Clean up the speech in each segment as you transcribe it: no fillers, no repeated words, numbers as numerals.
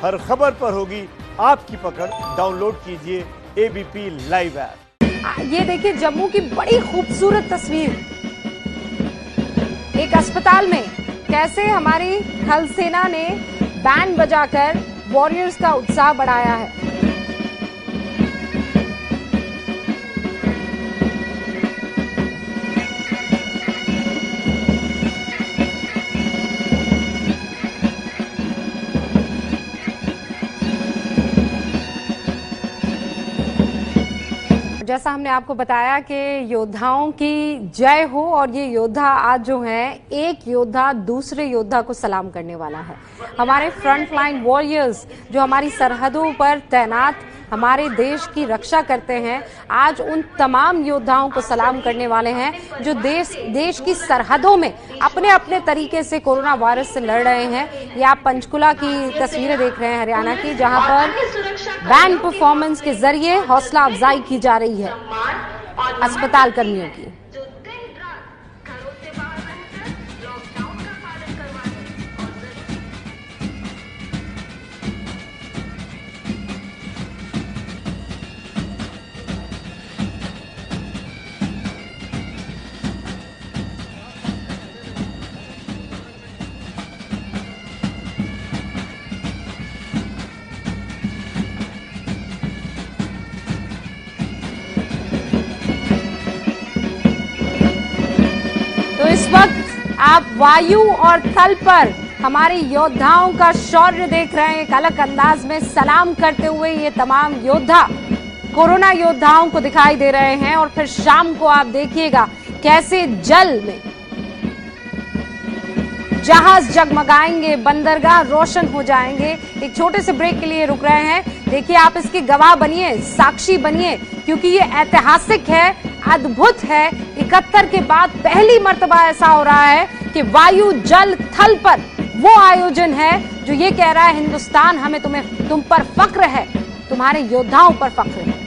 हर खबर पर होगी आपकी पकड़। डाउनलोड कीजिए एबीपी लाइव ऐप। ये देखिए जम्मू की बड़ी खूबसूरत तस्वीर। एक अस्पताल में कैसे हमारी थल सेना ने बैंड बजाकर वॉरियर्स का उत्साह बढ़ाया है। जैसा हमने आपको बताया कि योद्धाओं की जय हो, और ये योद्धा आज जो है, एक योद्धा दूसरे योद्धा को सलाम करने वाला है। हमारे फ्रंट लाइन वॉरियर्स जो हमारी सरहदों पर तैनात हमारे देश की रक्षा करते हैं, आज उन तमाम योद्धाओं को सलाम करने वाले हैं जो देश की सरहदों में अपने अपने तरीके से कोरोना वायरस से लड़ रहे हैं। ये आप पंचकुला की तस्वीरें देख रहे हैं, हरियाणा की, जहां पर बैंड परफॉर्मेंस के जरिए हौसला अफजाई की जा रही है अस्पताल कर्मियों की। तो इस वक्त आप वायु और थल पर हमारे योद्धाओं का शौर्य देख रहे हैं। एक अलग अंदाज में सलाम करते हुए ये तमाम योद्धा कोरोना योद्धाओं को दिखाई दे रहे हैं। और फिर शाम को आप देखिएगा कैसे जल में जहाज जगमगाएंगे, बंदरगाह रोशन हो जाएंगे। एक छोटे से ब्रेक के लिए रुक रहे हैं। देखिए, आप इसके गवाह बनिए, साक्षी बनिए, क्योंकि ये ऐतिहासिक है, अद्भुत है। 71 के बाद पहली मर्तबा ऐसा हो रहा है कि वायु जल थल पर वो आयोजन है जो ये कह रहा है हिंदुस्तान हमें तुम पर फख्र है, तुम्हारे योद्धाओं पर फख्र है।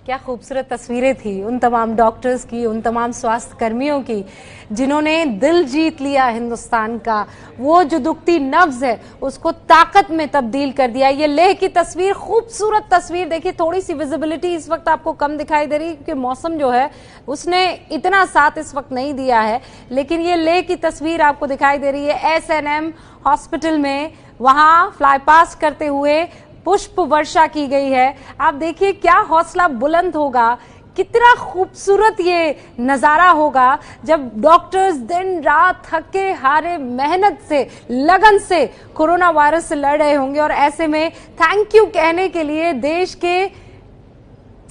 क्या खूबसूरत तस्वीरें थी उन तमाम डॉक्टर्स की, उन तमाम स्वास्थ्य कर्मियों की जिन्होंने दिल जीत लिया हिंदुस्तान का। वो जो दुखती नब्ज है उसको ताकत में तब्दील कर दिया। ये लेह की तस्वीर, खूबसूरत तस्वीर। देखिए, थोड़ी सी विजिबिलिटी इस वक्त आपको कम दिखाई दे रही क्योंकि मौसम जो है उसने इतना साथ इस वक्त नहीं दिया है, लेकिन ये लेह की तस्वीर आपको दिखाई दे रही है। SNM हॉस्पिटल में वहां फ्लाई पास करते हुए पुष्प वर्षा की गई है। आप देखिए क्या हौसला बुलंद होगा, कितना खूबसूरत ये नजारा होगा जब डॉक्टर्स दिन रात थके हारे मेहनत से, लगन से कोरोना वायरस से लड़ रहे होंगे। और ऐसे में थैंक यू कहने के लिए देश के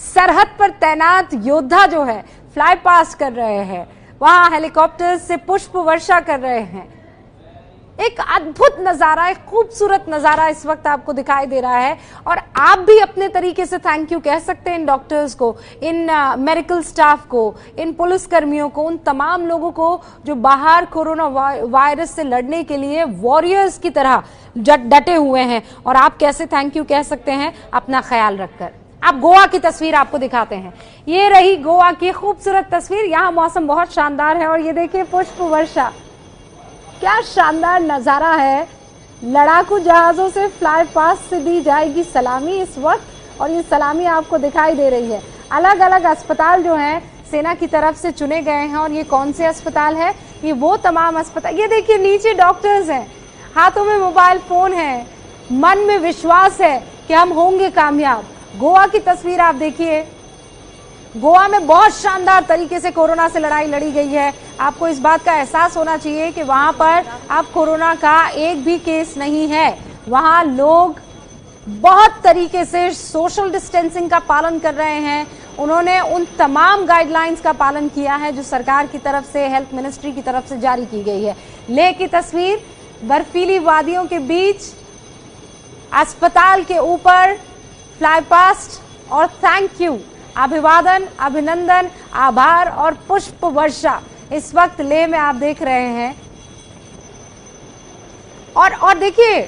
सरहद पर तैनात योद्धा जो है फ्लाई पास कर रहे हैं, वहां हेलीकॉप्टर से पुष्प वर्षा कर रहे हैं। एक अद्भुत नजारा, एक खूबसूरत नजारा इस वक्त आपको दिखाई दे रहा है। और आप भी अपने तरीके से थैंक यू कह सकते हैं इन डॉक्टर्स को, इन मेडिकल स्टाफ को, इन पुलिस कर्मियों को, उन तमाम लोगों को जो बाहर कोरोना वायरस से लड़ने के लिए वॉरियर्स की तरह डटे हुए हैं। और आप कैसे थैंक यू कह सकते हैं अपना ख्याल रखकर। आप गोवा की तस्वीर आपको दिखाते हैं। ये रही गोवा की खूबसूरत तस्वीर। यहाँ मौसम बहुत शानदार है और ये देखिए पुष्प वर्षा, क्या शानदार नजारा है। लड़ाकू जहाजों से फ्लाई पास से दी जाएगी सलामी इस वक्त, और ये सलामी आपको दिखाई दे रही है। अलग अलग अस्पताल जो हैं सेना की तरफ से चुने गए हैं। और ये कौन से अस्पताल है? ये वो तमाम अस्पताल, ये देखिए नीचे डॉक्टर्स हैं, हाथों में मोबाइल फोन है, मन में विश्वास है कि हम होंगे कामयाब। गोवा की तस्वीर आप देखिए, गोवा में बहुत शानदार तरीके से कोरोना से लड़ाई लड़ी गई है। आपको इस बात का एहसास होना चाहिए कि वहां पर अब कोरोना का एक भी केस नहीं है। वहां लोग बहुत तरीके से सोशल डिस्टेंसिंग का पालन कर रहे हैं। उन्होंने उन तमाम गाइडलाइंस का पालन किया है जो सरकार की तरफ से, हेल्थ मिनिस्ट्री की तरफ से जारी की गई है। लेह की तस्वीर, बर्फीली वादियों के बीच अस्पताल के ऊपर फ्लाई पास्ट और थैंक यू, अभिवादन, अभिनंदन, आभार और पुष्प वर्षा इस वक्त लेह में आप देख रहे हैं। और देखिए,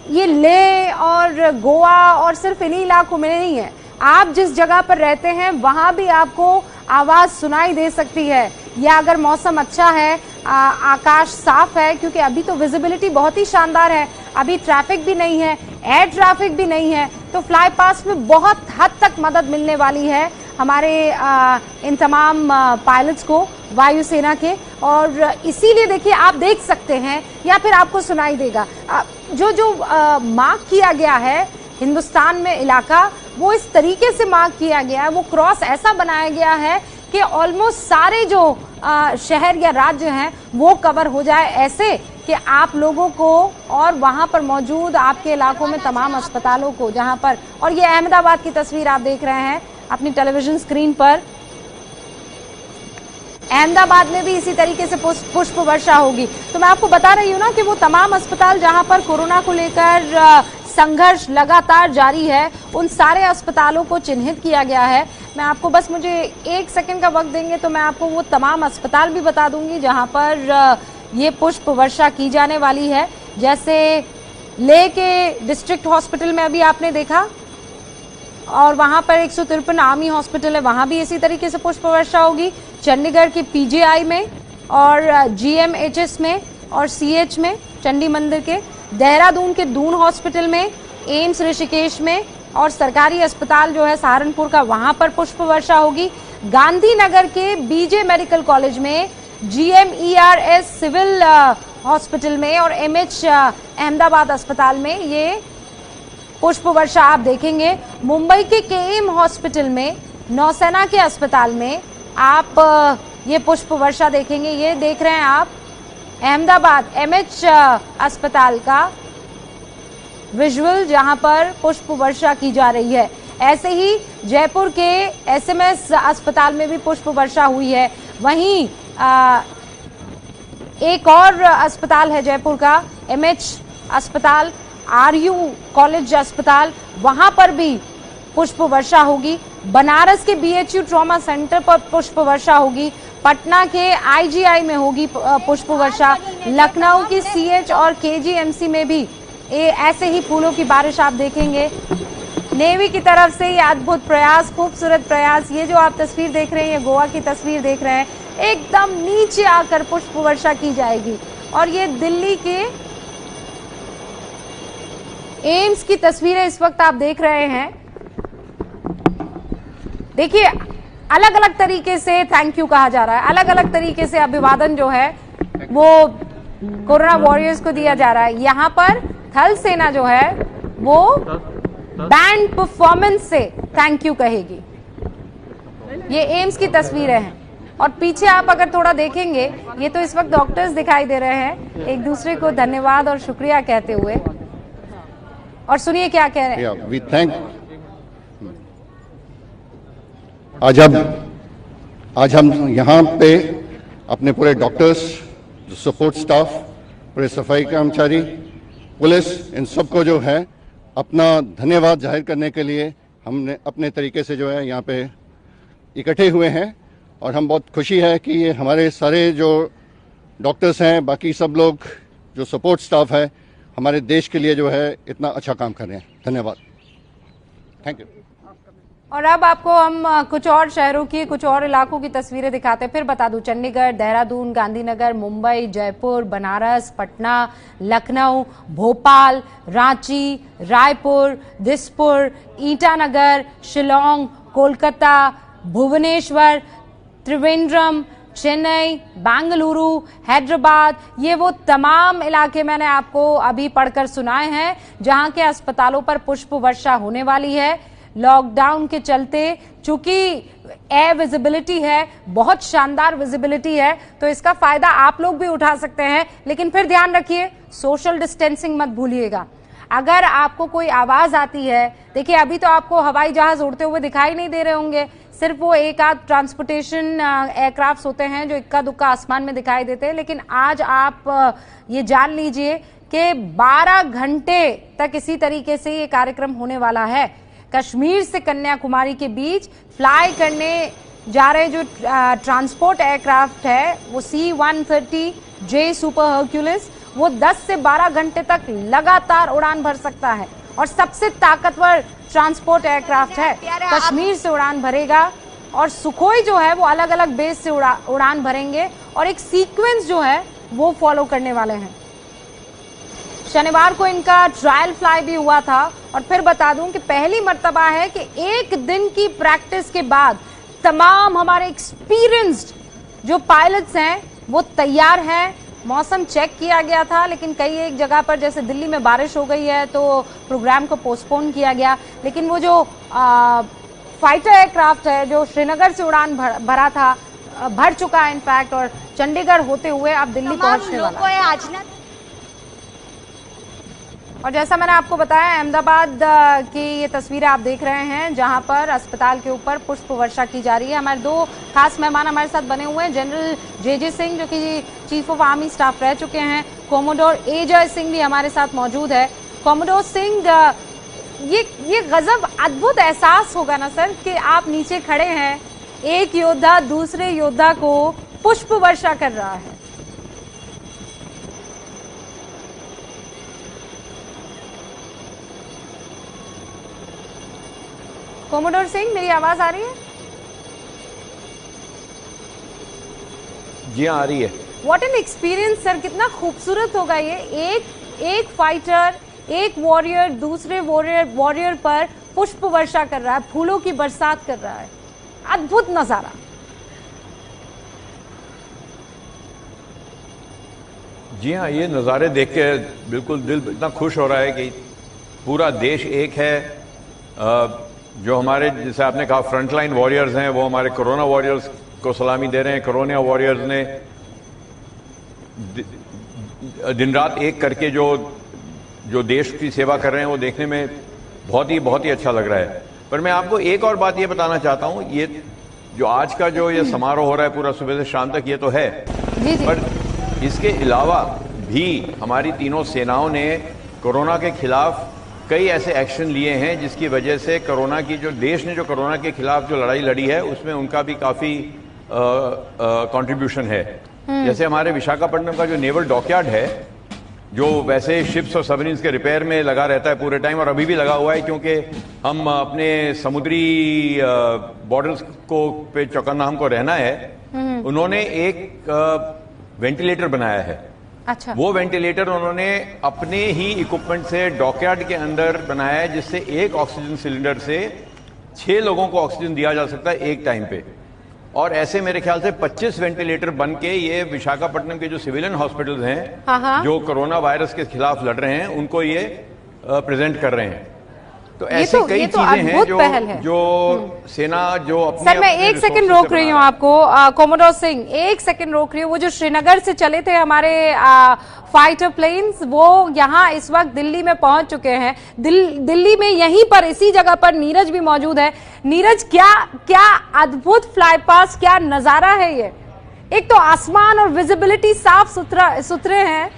ये लेह और गोवा और सिर्फ इन्हीं इलाकों में नहीं है, आप जिस जगह पर रहते हैं वहां भी आपको आवाज सुनाई दे सकती है या अगर मौसम अच्छा है, आकाश साफ है, क्योंकि अभी तो विजिबिलिटी बहुत ही शानदार है, अभी ट्रैफिक भी नहीं है, एयर ट्रैफिक भी नहीं है, तो फ्लाई पास्ट में बहुत हद तक मदद मिलने वाली है हमारे इन तमाम पायलट्स को, वायुसेना के। और इसीलिए देखिए, आप देख सकते हैं या फिर आपको सुनाई देगा, जो मार्क किया गया है हिंदुस्तान में इलाका, वो इस तरीके से मार्क किया गया है, वो क्रॉस ऐसा बनाया गया है कि ऑलमोस्ट सारे जो शहर या राज्य हैं वो कवर हो जाए, ऐसे कि आप लोगों को और वहां पर मौजूद आपके इलाकों में तमाम अस्पतालों को, जहां पर, और ये अहमदाबाद की तस्वीर आप देख रहे हैं अपनी टेलीविजन स्क्रीन पर, अहमदाबाद में भी इसी तरीके से पुष्प वर्षा होगी। तो मैं आपको बता रही हूँ ना कि वो तमाम अस्पताल जहां पर कोरोना को लेकर संघर्ष लगातार जारी है, उन सारे अस्पतालों को चिन्हित किया गया है। मैं आपको बस, मुझे 1 सेकंड का वक्त देंगे तो मैं आपको वो तमाम अस्पताल भी बता दूंगी जहां पर ये पुष्प वर्षा की जाने वाली है। जैसे लेह के डिस्ट्रिक्ट हॉस्पिटल में अभी आपने देखा, और वहां पर 153 आर्मी हॉस्पिटल है, वहां भी इसी तरीके से पुष्प वर्षा होगी। चंडीगढ़ के पीजीआई में और जीएमएचएस में और सीएच में, चंडी मंदिर के, देहरादून के दून हॉस्पिटल में, एम्स ऋषिकेश में, और सरकारी अस्पताल जो है सहारनपुर का, वहां पर पुष्प वर्षा होगी। गांधीनगर के बीजे मेडिकल कॉलेज में, जीएमईआरएस सिविल हॉस्पिटल में और एमएच अहमदाबाद अस्पताल में ये पुष्प वर्षा आप देखेंगे। मुंबई के केएम हॉस्पिटल में, नौसेना के अस्पताल में आप ये पुष्प वर्षा देखेंगे। ये देख रहे हैं आप अहमदाबाद एमएच अस्पताल का विजुअल, जहां पर पुष्प वर्षा की जा रही है। ऐसे ही जयपुर के एसएमएस अस्पताल में भी पुष्प वर्षा हुई है। वहीं एक और अस्पताल है जयपुर का, एमएच अस्पताल, आरयू कॉलेज अस्पताल, वहां पर भी पुष्प वर्षा होगी। बनारस के बीएचयू ट्रॉमा सेंटर पर पुष्प वर्षा होगी। पटना के आईजीआई में होगी पुष्प वर्षा। लखनऊ की सीएच और केजीएमसी में भी ऐसे ही फूलों की बारिश आप देखेंगे। नेवी की तरफ से ये अद्भुत प्रयास, खूबसूरत प्रयास, ये जो आप तस्वीर देख रहे हैं, ये गोवा की तस्वीर देख रहे हैं, एकदम नीचे आकर पुष्प वर्षा की जाएगी। और ये दिल्ली के एम्स की तस्वीरें इस वक्त आप देख रहे हैं। देखिए, अलग अलग तरीके से थैंक यू कहा जा रहा है, अलग अलग तरीके से अभिवादन जो है वो कोरोना वॉरियर्स को दिया जा रहा है। यहाँ पर थल सेना जो है वो बैंड परफॉर्मेंस से थैंक यू कहेगी। ये एम्स की तस्वीरें हैं, और पीछे आप अगर थोड़ा देखेंगे, ये तो इस वक्त डॉक्टर्स दिखाई दे रहे हैं एक दूसरे को धन्यवाद और शुक्रिया कहते हुए। और सुनिए क्या कह रहे हैं। वी थैंक, आज हम यहाँ पे अपने पूरे डॉक्टर्स, सपोर्ट स्टाफ, पूरे सफाई कर्मचारी, पुलिस, इन सबको जो है अपना धन्यवाद जाहिर करने के लिए हमने अपने तरीके से जो है यहाँ पे इकट्ठे हुए हैं। और हम बहुत खुशी है कि ये हमारे सारे जो डॉक्टर्स हैं, बाकी सब लोग जो सपोर्ट स्टाफ है, हमारे देश के लिए जो है इतना अच्छा काम कर रहे हैं। धन्यवाद, थैंक यू। और अब आपको हम कुछ और शहरों की, कुछ और इलाकों की तस्वीरें दिखाते हैं। फिर बता दूं, चंडीगढ़, देहरादून, गांधीनगर, मुंबई, जयपुर, बनारस, पटना, लखनऊ, भोपाल, रांची, रायपुर, दिसपुर, ईटानगर, शिलोंग, कोलकाता, भुवनेश्वर, त्रिवेंद्रम, चेन्नई, बेंगलुरु, हैदराबाद, ये वो तमाम इलाके मैंने आपको अभी पढ़कर सुनाए हैं जहां के अस्पतालों पर पुष्प वर्षा होने वाली है। लॉकडाउन के चलते चूंकि एयर विजिबिलिटी है, बहुत शानदार विजिबिलिटी है, तो इसका फायदा आप लोग भी उठा सकते हैं। लेकिन फिर ध्यान रखिए, सोशल डिस्टेंसिंग मत भूलिएगा। अगर आपको कोई आवाज आती है, देखिए अभी तो आपको हवाई जहाज उड़ते हुए दिखाई नहीं दे रहे होंगे, सिर्फ वो एक आध ट्रांसपोर्टेशन एयरक्राफ्ट होते हैं जो इक्का दुक्का आसमान में दिखाई देते हैं। लेकिन आज आप ये जान लीजिए कि 12 घंटे तक इसी तरीके से ये कार्यक्रम होने वाला है। कश्मीर से कन्याकुमारी के बीच फ्लाई करने जा रहे जो ट्रांसपोर्ट एयरक्राफ्ट है, वो C-130J सुपर हर्क्यूलिस, वो 10 से 12 घंटे तक लगातार उड़ान भर सकता है और सबसे ताकतवर ट्रांसपोर्ट एयरक्राफ्ट है। कश्मीर से उड़ान भरेगा और सुखोई जो है वो अलग अलग बेस से उड़ान भरेंगे और एक सीक्वेंस जो है वो फॉलो करने वाले हैं। शनिवार को इनका ट्रायल फ्लाई भी हुआ था और फिर बता दूं कि पहली मर्तबा है कि एक दिन की प्रैक्टिस के बाद तमाम हमारे एक्सपीरियंस्ड जो पायलट्स हैं वो तैयार हैं। मौसम चेक किया गया था, लेकिन कई एक जगह पर जैसे दिल्ली में बारिश हो गई है तो प्रोग्राम को पोस्टपोन किया गया, लेकिन वो जो फाइटर एयरक्राफ्ट है जो श्रीनगर से उड़ान भरा था, भर चुका है इनफैक्ट, और चंडीगढ़ होते हुए अब दिल्ली पहुंचने वाला है आज ना। और जैसा मैंने आपको बताया, अहमदाबाद की ये तस्वीरें आप देख रहे हैं जहां पर अस्पताल के ऊपर पुष्प वर्षा की जा रही है। हमारे दो खास मेहमान हमारे साथ बने हुए हैं, जनरल जे सिंह जो कि चीफ ऑफ आर्मी स्टाफ रह चुके हैं, कोमोडोर एजय सिंह भी हमारे साथ मौजूद है। कोमोडोर सिंह, ये गजब अद्भुत एहसास होगा ना सर कि आप नीचे खड़े हैं, एक योद्धा दूसरे योद्धा को पुष्प वर्षा कर रहा है। कोमोडोर सिंह, मेरी आवाज आ रही है? जी हाँ, आ रही है। व्हाट एन एक्सपीरियंस सर, कितना खूबसूरत होगा ये। एक फाइटर, एक वॉरियर दूसरे वॉरियर पर पुष्प वर्षा कर रहा है, फूलों की बरसात कर रहा है। अद्भुत नजारा। जी हाँ, ये नज़ारे देख के बिल्कुल दिल इतना खुश हो रहा है कि पूरा देश एक है। जो हमारे, जैसे आपने कहा, फ्रंटलाइन वॉरियर्स हैं, वो हमारे कोरोना वॉरियर्स को सलामी दे रहे हैं। कोरोना वॉरियर्स ने दिन रात एक करके जो देश की सेवा कर रहे हैं वो देखने में बहुत ही अच्छा लग रहा है। पर मैं आपको एक और बात ये बताना चाहता हूँ, ये जो आज का जो ये समारोह हो रहा है पूरा सुबह से शाम तक, ये तो है जी। पर इसके अलावा भी हमारी तीनों सेनाओं ने कोरोना के खिलाफ कई ऐसे एक्शन लिए हैं जिसकी वजह से कोरोना की जो देश ने जो कोरोना के खिलाफ जो लड़ाई लड़ी है उसमें उनका भी काफी कंट्रीब्यूशन है। जैसे हमारे विशाखापट्टनम का जो नेवल डॉकयार्ड है, जो वैसे शिप्स और सबमरीन्स के रिपेयर में लगा रहता है पूरे टाइम, और अभी भी लगा हुआ है क्योंकि हम अपने समुद्री बॉर्डर्स को पे चौकन्ना हमको रहना है। उन्होंने एक वेंटिलेटर बनाया है। अच्छा। वो वेंटिलेटर उन्होंने अपने ही इक्विपमेंट से डॉकयार्ड के अंदर बनाया है, जिससे एक ऑक्सीजन सिलेंडर से 6 लोगों को ऑक्सीजन दिया जा सकता है एक टाइम पे। और ऐसे मेरे ख्याल से 25 वेंटिलेटर बन के ये विशाखापट्टनम के जो सिविलियन हॉस्पिटल्स हैं जो कोरोना वायरस के खिलाफ लड़ रहे हैं उनको ये प्रेजेंट कर रहे हैं। तो ऐसी कई चीजें हैं जो सेना जो अपने सर, मैं एक सेकंड रोक रही हूँ आपको, कोमोडोर सिंह, एक सेकंड रोक रही हूँ। वो जो श्रीनगर से चले थे हमारे फाइटर प्लेन्स, वो यहाँ इस वक्त दिल्ली में पहुंच चुके हैं। दिल्ली में यहीं पर इसी जगह पर नीरज भी मौजूद है। नीरज, क्या अद्भुत फ्लाई पास, क्या नजारा है ये। एक तो आसमान और विजिबिलिटी साफ सुथरे हैं।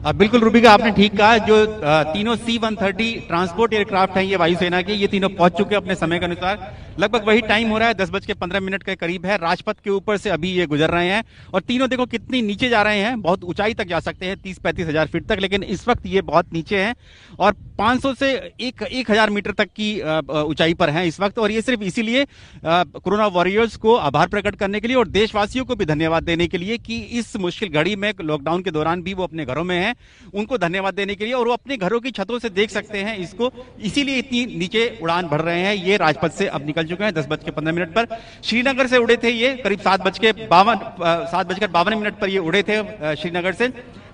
बिल्कुल रूबिका, आपने ठीक कहा। जो तीनों C-130 ट्रांसपोर्ट एयरक्राफ्ट हैं ये वायुसेना के, ये तीनों पहुंच चुके हैं अपने समय के अनुसार। लगभग वही टाइम हो रहा है, 10:15 के करीब है। राजपथ के ऊपर से अभी ये गुजर रहे हैं और तीनों देखो कितनी नीचे जा रहे हैं। बहुत ऊंचाई तक जा सकते हैं, 30-35 हजार फीट तक, लेकिन इस वक्त ये बहुत नीचे हैं और 500 से 1000 मीटर तक की ऊंचाई पर हैं इस वक्त। और ये सिर्फ इसीलिए कोरोना वॉरियर्स को आभार प्रकट करने के लिए और देशवासियों को भी धन्यवाद देने के लिए कि इस मुश्किल घड़ी में, लॉकडाउन के दौरान भी वो अपने घरों में हैं, उनको धन्यवाद देने के लिए। और वो अपने घरों की छतों से देख सकते हैं इसको, इसीलिए इतनी नीचे उड़ान भर रहे हैं। ये राजपथ से अब निकल चुके हैं 10:15 पर। श्रीनगर से उड़े थे ये करीब 7:52 पर ये उड़े थे श्रीनगर से।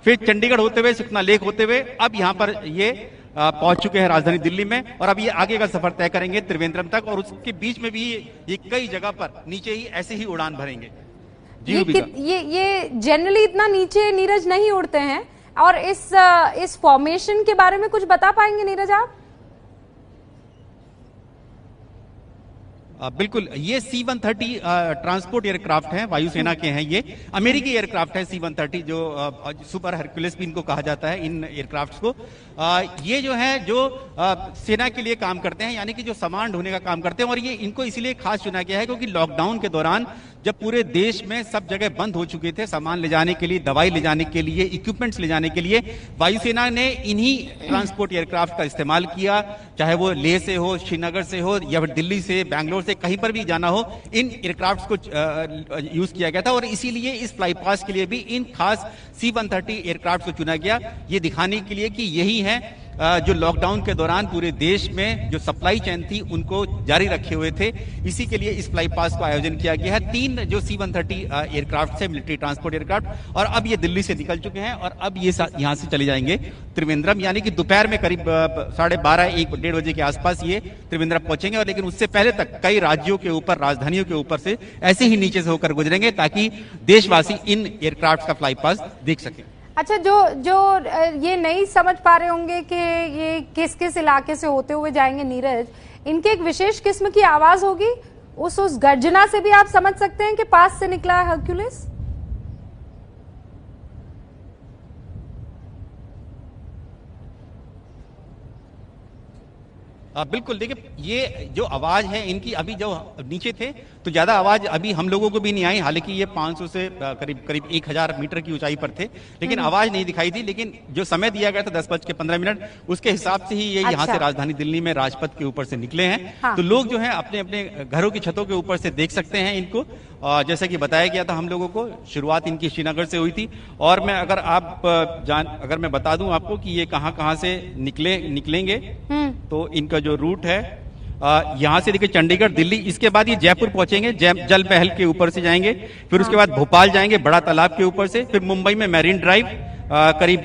फिर चंडीगढ़ होते हुए, सुखना लेक होते हुए अब यहाँ पर ये पहुंच चुके हैं राजधानी दिल्ली में। और अब ये आगे का सफर तय करेंगे त्रिवेंद्रम तक, और उसके बीच में भी ये कई जगह पर नीचे ही ऐसे ही उड़ान भरेंगे। ये जनरली इतना नीचे नीरज नहीं उड़ते हैं। और इस फॉर्मेशन के बारे में कुछ बता पाएंगे नीरज आप? बिल्कुल, ये C-130 ट्रांसपोर्ट एयरक्राफ्ट हैं, वायुसेना के हैं। ये अमेरिकी एयरक्राफ्ट है C-130, जो सुपर हरक्यूलिस भी इनको कहा जाता है इन एयरक्राफ्ट्स को। ये जो है जो सेना के लिए काम करते हैं, यानी कि जो सामान ढोने का काम करते हैं। और ये इनको इसीलिए खास चुना गया है क्योंकि लॉकडाउन के दौरान जब पूरे देश में सब जगह बंद हो चुके थे, सामान ले जाने के लिए, दवाई ले जाने के लिए, इक्विपमेंट्स ले जाने के लिए वायुसेना ने इन्हीं ट्रांसपोर्ट एयरक्राफ्ट का इस्तेमाल किया, चाहे वो लेह से हो, श्रीनगर से हो या फिर दिल्ली से, बैंगलोर से, कहीं पर भी जाना हो, इन एयरक्राफ्ट को यूज किया गया था। और इसीलिए इस फ्लाई पास के लिए भी इन खास C-130 एयरक्राफ्ट को चुना गया, ये दिखाने के लिए कि यही है जो लॉकडाउन के दौरान पूरे देश में जो सप्लाई चेन थी उनको जारी रखे हुए थे। इसी के लिए इस फ्लाई पास का आयोजन किया गया है। 3 जो C-130 एयरक्राफ्ट से, मिलिट्री ट्रांसपोर्ट एयरक्राफ्ट, और अब ये दिल्ली से निकल चुके हैं और अब ये यहाँ से चले जाएंगे त्रिवेंद्रम, यानी कि दोपहर में करीब 12:30-1-1:30 बजे के आसपास ये त्रिवेंद्रम पहुंचेंगे। और लेकिन उससे पहले तक कई राज्यों के ऊपर, राजधानियों के ऊपर से ऐसे ही नीचे से होकर गुजरेंगे ताकि देशवासी इन एयरक्राफ्ट का फ्लाई पास देख सकें। अच्छा, जो ये नहीं समझ पा रहे होंगे कि ये किस किस इलाके से होते हुए जाएंगे नीरज, इनके एक विशेष किस्म की आवाज होगी, उस गर्जना से भी आप समझ सकते हैं कि पास से निकला है हरक्यूलिस। बिल्कुल, देखिए ये जो आवाज है इनकी, अभी जो नीचे थे तो ज्यादा आवाज अभी हम लोगों को भी नहीं आई, हालांकि ये 500 से करीब 1000 मीटर की ऊंचाई पर थे, लेकिन आवाज नहीं दिखाई दी। लेकिन जो समय दिया गया था 10:15 उसके हिसाब से ही ये यहाँ से राजधानी दिल्ली में राजपथ के ऊपर से निकले हैं। हाँ। तो लोग जो है अपने अपने घरों की छतों के ऊपर से देख सकते हैं इनको। जैसा कि बताया गया था हम लोगों को, शुरुआत इनकी श्रीनगर से हुई थी। और मैं अगर मैं बता दूं आपको कि ये कहां से निकलेंगे, तो इनका जो रूट है यहाँ से देखिए चंडीगढ़, दिल्ली, इसके बाद ये जयपुर पहुंचेंगे, जल महल के ऊपर से जाएंगे, फिर उसके बाद भोपाल जाएंगे बड़ा तालाब के ऊपर से, फिर मुंबई में मैरीन ड्राइव करीब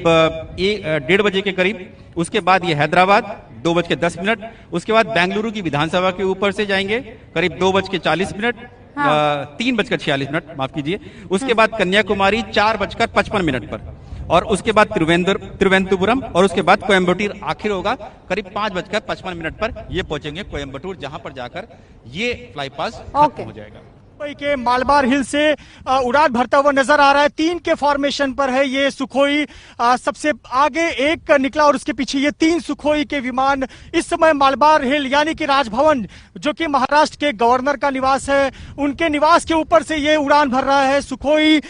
1:30 बजे के करीब, उसके बाद ये हैदराबाद 2:10, उसके बाद बेंगलुरु की विधानसभा के ऊपर से जाएंगे करीब 2:40, 3:46, माफ कीजिए, उसके बाद कन्याकुमारी 4:55 पर, और उसके बाद त्रिवेंद्रपुरम, और उसके बाद कोयम्बटूर आखिर होगा करीब 5:55 पर ये पहुंचेंगे कोयम्बटूर, जहां पर जाकर ये फ्लाई पास खत्म हो जाएगा। मुंबई के मालबार हिल से उड़ान भरता हुआ नजर आ रहा है। 3 के फॉर्मेशन पर है ये सुखोई, सबसे आगे एक निकला और उसके पीछे ये 3 सुखोई के विमान इस समय मालबार हिल यानी कि राजभवन, जो कि महाराष्ट्र के गवर्नर का निवास है, उनके निवास के ऊपर से ये उड़ान भर रहा है। सुखोई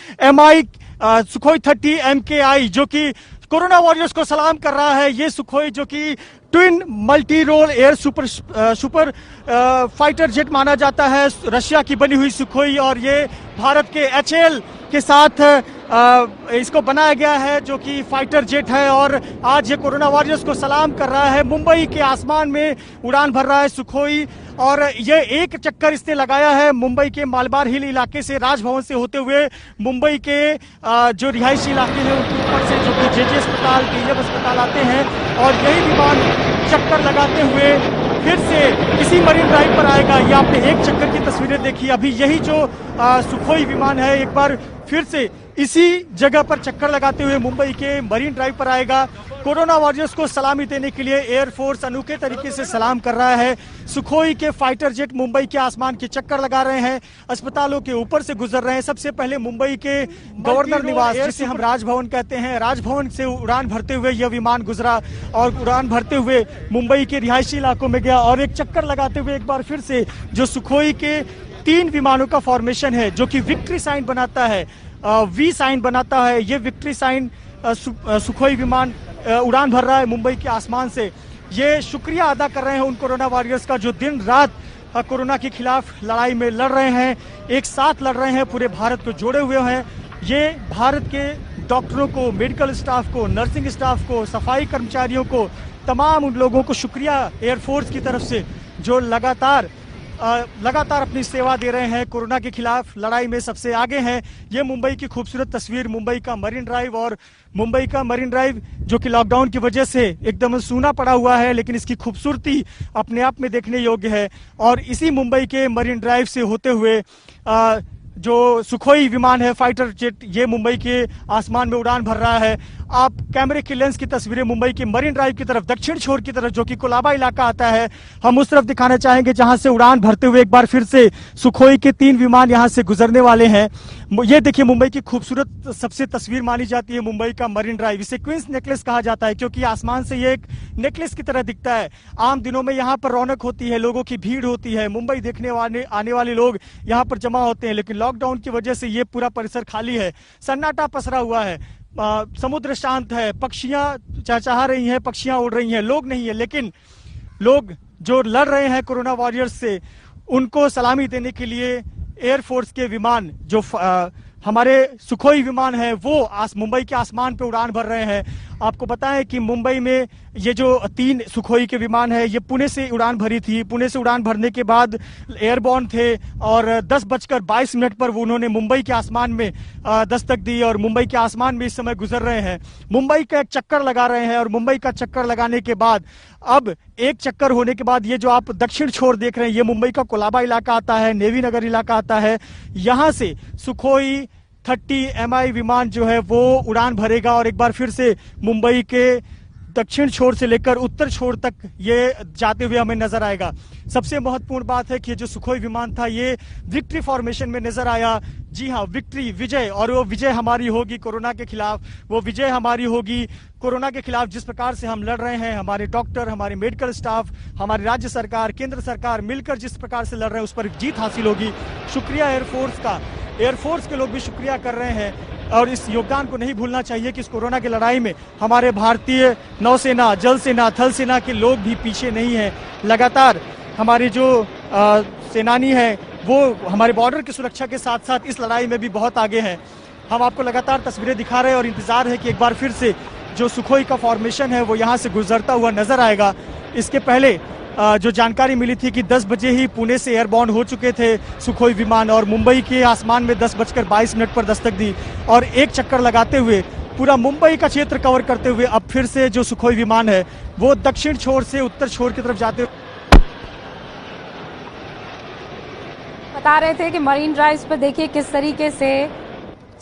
सुखोई 30 MKI जो कि कोरोना वॉरियर्स को सलाम कर रहा है। ये सुखोई जो कि twin multi role air super fighter jet माना जाता है, रशिया की बनी हुई सुखोई, और ये भारत के HAL के साथ इसको बनाया गया है जो कि फाइटर जेट है। और आज ये कोरोना वॉरियर्स को सलाम कर रहा है। मुंबई के आसमान में उड़ान भर रहा है सुखोई, और ये एक चक्कर इसने लगाया है मुंबई के मालबार हिल इलाके से, राजभवन से होते हुए मुंबई के जो रिहायशी इलाके हैं उनके ऊपर से, जो कि JJ अस्पताल, KEM अस्पताल आते हैं, और यही विमान चक्कर लगाते हुए फिर से इसी मरीन ड्राइव पर आएगा। ये आपने एक चक्कर की तस्वीरें देखी, अभी यही जो सुखोई विमान है एक बार फिर से इसी जगह पर चक्कर लगाते हुए मुंबई के मरीन ड्राइव पर आएगा। कोरोना वॉरियर्स को सलामी देने के लिए एयरफोर्स अनोखे तरीके से सलाम कर रहा है। सुखोई के फाइटर जेट मुंबई के आसमान के चक्कर लगा रहे हैं, अस्पतालों के ऊपर से गुजर रहे हैं। सबसे पहले मुंबई के गवर्नर निवास, जिसे हम राजभवन कहते हैं, राजभवन से उड़ान भरते हुए यह विमान गुजरा और उड़ान भरते हुए मुंबई के रिहायशी इलाकों में गया, और एक चक्कर लगाते हुए एक बार फिर से जो सुखोई के 3 विमानों का फॉर्मेशन है, जो कि विक्ट्री साइन बनाता है, V साइन बनाता है, ये विक्ट्री साइन सुखोई विमान उड़ान भर रहा है मुंबई के आसमान से। ये शुक्रिया अदा कर रहे हैं उन कोरोना वॉरियर्स का जो दिन रात कोरोना के खिलाफ लड़ाई में लड़ रहे हैं, एक साथ लड़ रहे हैं, पूरे भारत को जोड़े हुए हैं। ये भारत के डॉक्टरों को, मेडिकल स्टाफ को, नर्सिंग स्टाफ को, सफाई कर्मचारियों को, तमाम उन लोगों को शुक्रिया एयरफोर्स की तरफ से जो लगातार अपनी सेवा दे रहे हैं, कोरोना के खिलाफ लड़ाई में सबसे आगे हैं। ये मुंबई की खूबसूरत तस्वीर, मुंबई का मरीन ड्राइव, और मुंबई का मरीन ड्राइव जो कि लॉकडाउन की वजह से एकदम सूना पड़ा हुआ है, लेकिन इसकी खूबसूरती अपने आप में देखने योग्य है। और इसी मुंबई के मरीन ड्राइव से होते हुए जो सुखोई विमान है, फाइटर जेट, ये मुंबई के आसमान में उड़ान भर रहा है। आप कैमरे की लेंस की तस्वीरें मुंबई के मरीन ड्राइव की तरफ, दक्षिण छोर की तरफ, जो कि कोलाबा इलाका आता है, हम उस तरफ दिखाना चाहेंगे, जहां से उड़ान भरते हुए एक बार फिर से सुखोई के 3 विमान यहां से गुजरने वाले हैं। ये देखिए मुंबई की खूबसूरत सबसे तस्वीर मानी जाती है मुंबई का मरीन ड्राइव। इसे क्वींस नेकलेस कहा जाता है क्योंकि आसमान से ये एक नेकलेस की तरह दिखता है। आम दिनों में यहाँ पर रौनक होती है, लोगों की भीड़ होती है, मुंबई देखने आने वाले लोग यहाँ पर जमा होते हैं, लेकिन लॉकडाउन लॉकडाउन की वजह से ये पूरा परिसर खाली है, सन्नाटा पसरा हुआ है, समुद्र शांत है, पक्षियां चहचहा रही हैं, पक्षियां उड़ रही हैं, लोग नहीं है। लेकिन लोग जो लड़ रहे हैं कोरोना वॉरियर्स से, उनको सलामी देने के लिए एयरफोर्स के विमान, जो हमारे सुखोई विमान है, वो मुंबई के आसमान पे उड़ान भर रहे हैं। आपको बताएं कि मुंबई में ये जो 3 सुखोई के विमान है, ये पुणे से उड़ान भरी थी। पुणे से उड़ान भरने के बाद एयरबॉर्न थे और 10:22 पर वो उन्होंने मुंबई के आसमान में दस्तक दी और मुंबई के आसमान में इस समय गुजर रहे हैं। मुंबई का एक चक्कर लगा रहे हैं और मुंबई का चक्कर लगाने के बाद, अब एक चक्कर होने के बाद, ये जो आप दक्षिण छोर देख रहे हैं, ये मुंबई का कोलाबा इलाका आता है, नेवी नगर इलाका आता है। यहाँ से सुखोई 30 MI विमान जो है वो उड़ान भरेगा और एक बार फिर से मुंबई के दक्षिण छोर से लेकर उत्तर छोर तक ये जाते हुए हमें नजर आएगा। सबसे महत्वपूर्ण बात है कि जो सुखोई विमान था ये विक्ट्री फॉर्मेशन में नजर आया। जी हाँ, विक्ट्री, विजय, और वो विजय हमारी होगी कोरोना के खिलाफ, वो विजय हमारी होगी कोरोना के खिलाफ। जिस प्रकार से हम लड़ रहे हैं, हमारे डॉक्टर, हमारे मेडिकल स्टाफ, हमारी राज्य सरकार, केंद्र सरकार मिलकर जिस प्रकार से लड़ रहे हैं, उस पर जीत हासिल होगी। शुक्रिया एयरफोर्स का, एयरफोर्स के लोग भी शुक्रिया कर रहे हैं और इस योगदान को नहीं भूलना चाहिए कि इस कोरोना की लड़ाई में हमारे भारतीय नौसेना, जल सेना, थल सेना के लोग भी पीछे नहीं हैं। लगातार हमारे जो सेनानी हैं वो हमारे बॉर्डर की सुरक्षा के साथ साथ इस लड़ाई में भी बहुत आगे हैं। हम आपको लगातार तस्वीरें दिखा रहे हैं और इंतजार है कि एक बार फिर से जो सुखोई का फॉर्मेशन है वो यहाँ से गुजरता हुआ नजर आएगा। इसके पहले जो जानकारी मिली थी कि 10 बजे ही पुणे से एयरबॉर्न हो चुके थे सुखोई विमान और मुंबई के आसमान में 10:22 पर दस्तक दी और एक चक्कर लगाते हुए पूरा मुंबई का क्षेत्र कवर करते हुए अब फिर से जो सुखोई विमान है वो दक्षिण छोर से उत्तर छोर की तरफ जाते हुए बता रहे थे कि मरीन ड्राइव पर देखिए किस तरीके से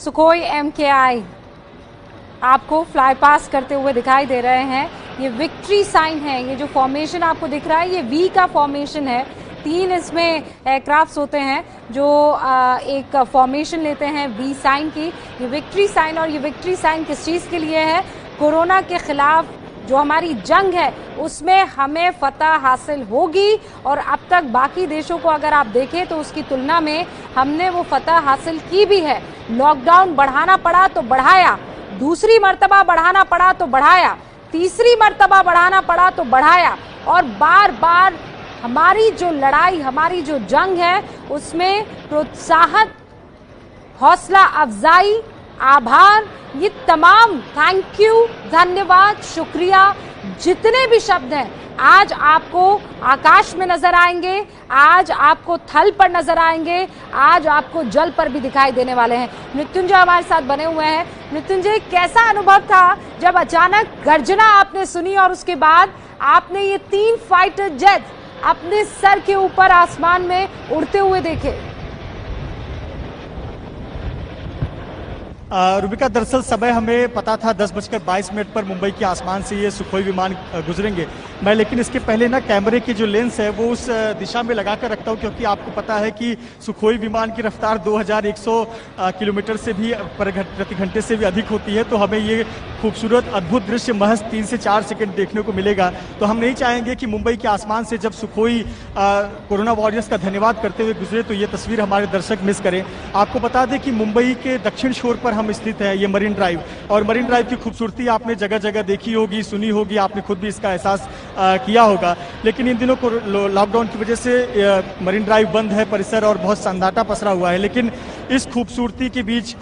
सुखोई MKI आपको फ्लाई पास करते हुए दिखाई दे रहे हैं। ये विक्ट्री साइन है, ये जो फॉर्मेशन आपको दिख रहा है ये V का फॉर्मेशन है। 3 इसमें एयरक्राफ्ट्स होते हैं जो एक फॉर्मेशन लेते हैं V साइन की। ये विक्ट्री साइन, और ये विक्ट्री साइन किस चीज़ के लिए है? कोरोना के खिलाफ जो हमारी जंग है उसमें हमें फतह हासिल होगी और अब तक बाकी देशों को अगर आप देखें तो उसकी तुलना में हमने वो फतह हासिल की भी है। लॉकडाउन बढ़ाना पड़ा तो बढ़ाया, दूसरी मर्तबा बढ़ाना पड़ा तो बढ़ाया, तीसरी मर्तबा बढ़ाना पड़ा तो बढ़ाया, और बार बार हमारी जो लड़ाई, हमारी जो जंग है उसमें प्रोत्साहन, हौसला अफजाई, आभार, ये तमाम थैंक यू, धन्यवाद, शुक्रिया, जितने भी शब्द हैं आज आपको आकाश में नजर आएंगे, आज आपको थल पर नजर आएंगे, आज आपको जल पर भी दिखाई देने वाले हैं। मृत्युंजय हमारे साथ बने हुए हैं। मृत्युंजय, कैसा अनुभव था जब अचानक गर्जना आपने सुनी और उसके बाद आपने ये 3 फाइटर जेट अपने सर के ऊपर आसमान में उड़ते हुए देखे? रुबिका, दरअसल समय हमें पता था 10:22 पर मुंबई के आसमान से ये सुखोई विमान गुजरेंगे। मैं लेकिन इसके पहले ना कैमरे की जो लेंस है वो उस दिशा में लगा कर रखता हूँ, क्योंकि आपको पता है कि सुखोई विमान की रफ्तार 2100 किलोमीटर से भी प्रति घंटे से भी अधिक होती है। तो हमें ये खूबसूरत अद्भुत दृश्य महज 3 से 4 सेकंड देखने को मिलेगा। तो हम नहीं चाहेंगे कि मुंबई के आसमान से जब सुखोई कोरोना वॉरियर्स का धन्यवाद करते हुए गुजरे तो ये तस्वीर हमारे दर्शक मिस करें। आपको बता दें कि मुंबई के दक्षिण छोर पर हम स्थित है ये मरीन ड्राइव, और मरीन ड्राइव की खूबसूरती आपने जगह जगह देखी होगी, सुनी होगी, आपने खुद भी इसका एहसास किया होगा। लेकिन इन दिनों को लॉकडाउन की वजह से मरीन ड्राइव बंद है परिसर और बहुत सन्नाटा पसरा हुआ है। लेकिन इस खूबसूरती के बीच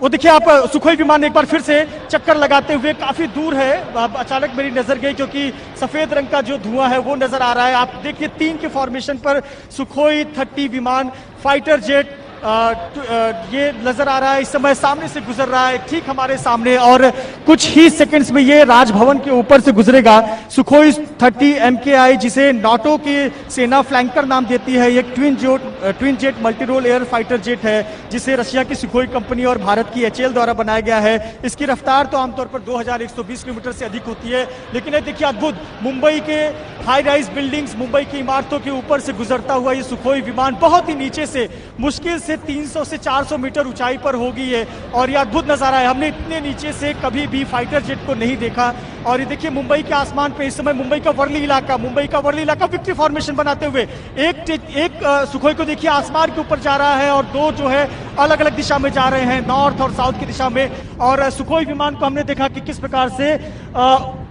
वो देखिए आप, सुखोई विमान एक बार फिर से चक्कर लगाते हुए काफी दूर है। अचानक मेरी नजर गई क्योंकि सफेद रंग का जो धुआं है वो नजर आ रहा है। आप देखिए 3 के फॉर्मेशन पर सुखोई 30 विमान फाइटर जेट ये नजर आ रहा है, इस समय सामने से गुजर रहा है ठीक हमारे सामने, और कुछ ही सेकंड्स में ये राजभवन के ऊपर से गुजरेगा। सुखोई 30 MKI, जिसे नाटो की सेना फ्लैंकर नाम देती है, एक twin jet multi role air fighter jet है जिसे रशिया की सुखोई कंपनी और भारत की HAL द्वारा बनाया गया है। इसकी रफ्तार तो आमतौर पर 2120 किलोमीटर से अधिक होती है, लेकिन ये देखिए अद्भुत, मुंबई के हाई राइज बिल्डिंग्स, मुंबई की इमारतों के ऊपर से गुजरता हुआ ये सुखोई विमान बहुत ही नीचे से, मुश्किल से 300 से 400 मीटर ऊंचाई पर होगी ये, और ये अद्भुत नजारा है। हमने इतने नीचे से कभी भी फाइटर जेट को नहीं देखा और ये देखिए मुंबई के आसमान पे इस समय मुंबई का वर्ली इलाका विक्ट्री फॉर्मेशन बनाते हुए एक सुखोई को देखिए आसमान के ऊपर जा रहा है और दो जो है अलग अलग दिशा में जा रहे हैं, नॉर्थ और साउथ की दिशा में। और सुखोई विमान को हमने देखा कि किस प्रकार से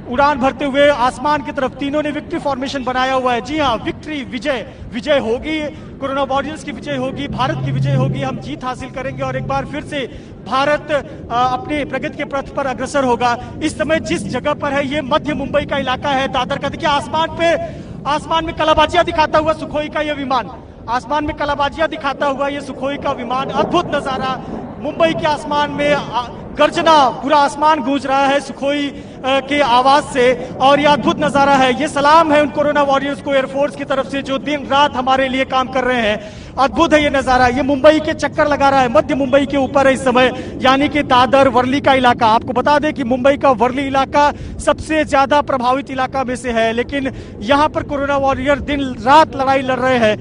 उड़ान भरते हुए आसमान की तरफ तीनों ने विक्ट्री फॉर्मेशन बनाया हुआ है। जी हाँ, विक्ट्री, विजय होगी, कोरोना वॉरियर्स की विजय होगी, भारत की विजय होगी, हम जीत हासिल करेंगे और एक बार फिर से भारत अपने प्रगति के पथ पर अग्रसर होगा। इस समय जिस जगह पर है ये मध्य मुंबई का इलाका है, दादर का। देखिए आसमान में कलाबाजियां दिखाता हुआ सुखोई का ये विमान, आसमान में कलाबाजियां दिखाता हुआ ये सुखोई का विमान, अद्भुत नजारा। मुंबई के आसमान में गर्जना, पूरा आसमान गूंज रहा है सुखोई के आवाज से और ये अद्भुत नजारा है। ये सलाम है उन कोरोना वॉरियर्स को एयरफोर्स की तरफ से जो दिन रात हमारे लिए काम कर रहे हैं। अद्भुत है ये नजारा। ये मुंबई के चक्कर लगा रहा है, मध्य मुंबई के ऊपर है इस समय, यानी कि दादर वर्ली का इलाका। आपको बता दें कि मुंबई का वर्ली इलाका सबसे ज्यादा प्रभावित इलाका में से है, लेकिन यहाँ पर कोरोना वॉरियर दिन रात लड़ाई लड़ रहे हैं।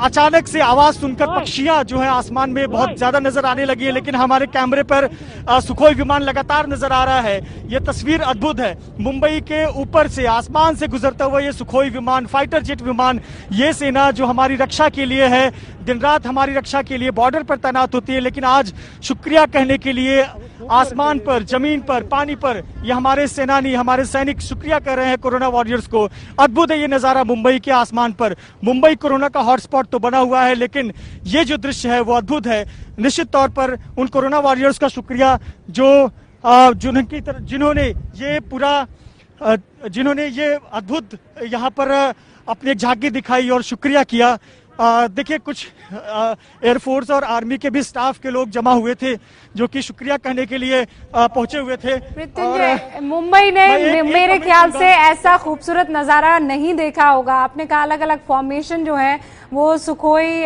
अचानक से आवाज सुनकर पक्षियां जो है आसमान में बहुत ज्यादा नजर आने लगी है, लेकिन हमारे कैमरे पर सुखोई विमान लगातार नजर आ रहा है। ये तस्वीर अद्भुत है, मुंबई के ऊपर से आसमान से गुजरता हुआ ये सुखोई विमान, फाइटर जेट विमान। ये सेना जो हमारी रक्षा के लिए है, दिन रात हमारी रक्षा के लिए बॉर्डर पर तैनात होती है, लेकिन आज शुक्रिया कहने के लिए आसमान पर, जमीन पर, पानी पर ये हमारे सेनानी, हमारे सैनिक शुक्रिया कर रहे हैं कोरोना वॉरियर्स को। अद्भुत है ये नजारा मुंबई के आसमान पर। मुंबई कोरोना का हॉटस्पॉट तो बना हुआ है, लेकिन ये जो दृश्य है वो अद्भुत है। निश्चित तौर पर उन कोरोना वॉरियर्स का शुक्रिया जिन्होंने ये अद्भुत यहाँ पर अपनी एक झांकी दिखाई और शुक्रिया किया। देखिए कुछ एयरफोर्स और आर्मी के भी स्टाफ के लोग जमा हुए थे जो कि शुक्रिया कहने के लिए पहुंचे हुए थे। मृत्युंजय, मुंबई ने मेरे ख्याल से ऐसा खूबसूरत नजारा नहीं देखा होगा। आपने कहा अलग अलग फॉर्मेशन जो है वो सुखोई